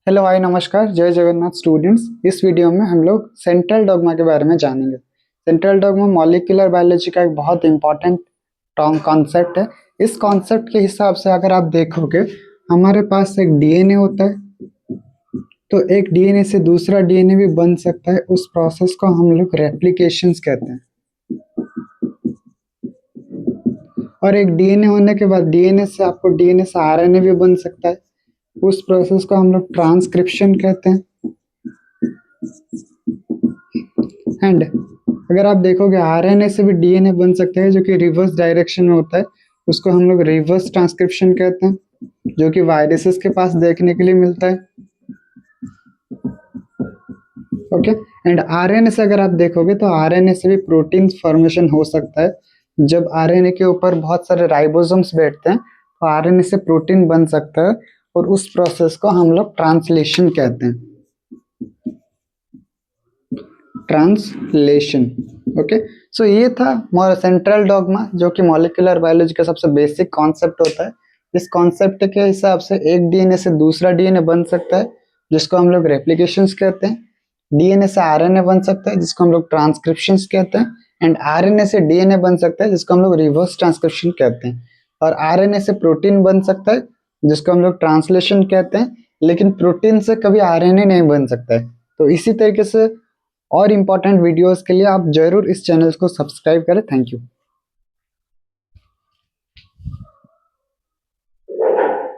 Hello hi नमस्कार जय Jagannath students. इस वीडियो में हम लोग सेंट्रल डॉगमा के बारे में जानेंगे। सेंट्रल डॉगमा मॉलिक्यूलर बायोलॉजी का एक बहुत इंपॉर्टेंट टर्म कॉन्सेप्ट है। इस कॉन्सेप्ट के हिसाब से अगर आप देखोगे, हमारे पास एक डीएनए होता है, तो एक डीएनए से दूसरा डीएनए भी बन सकता है। उस प्रोसेस को हम लोग रेप्लिकेशंस कहते हैं। और एक डीएनए होने के बाद डीएनए से आपको डीएनए से आरएनए भी बन सकता है। उस प्रोसेस को हम लोग ट्रांसक्रिप्शन कहते हैं। एंड अगर आप देखोगे, आरएनए से भी डीएनए बन सकते हैं, जो कि रिवर्स डायरेक्शन में होता है। उसको हम लोग रिवर्स ट्रांसक्रिप्शन कहते हैं, जो कि वायरसेस के पास देखने के लिए मिलता है। ओके। एंड आरएनए से अगर आप देखोगे तो आरएनए से भी प्रोटीन फॉर्मेशन हो सकता है। जब आरएनए के ऊपर बहुत सारे राइबोसोम्स बैठते हैं तो आरएनए से प्रोटीन बन सकता है, और उस प्रोसेस को हम लोग ट्रांसलेशन कहते हैं। ट्रांसलेशन। ओके। सो ये था सेंट्रल डॉगमा, जो कि मॉलिक्यूलर बायोलॉजी का सबसे बेसिक कॉन्सेप्ट होता है। इस कॉन्सेप्ट के हिसाब से एक डीएनए से दूसरा डीएनए बन सकता है, जिसको हम लोग रेप्लिकेशंस कहते हैं। डीएनए से आरएनए बन सकता है, जिसको हम लोग ट्रांसक्रिप्शंस कहते हैं। एंड आरएनए से डीएनए बन सकता है, जिसको हम लोग रिवर्स ट्रांसक्रिप्शन कहते हैं। और आरएनए से प्रोटीन बन सकता है, जिसको हम लोग ट्रांसलेशन कहते हैं। लेकिन प्रोटीन से कभी आरएनए नहीं बन सकता है। तो इसी तरीके से और इम्पोर्टेंट वीडियोस के लिए आप जरूर इस चैनल को सब्सक्राइब करें। Thank you.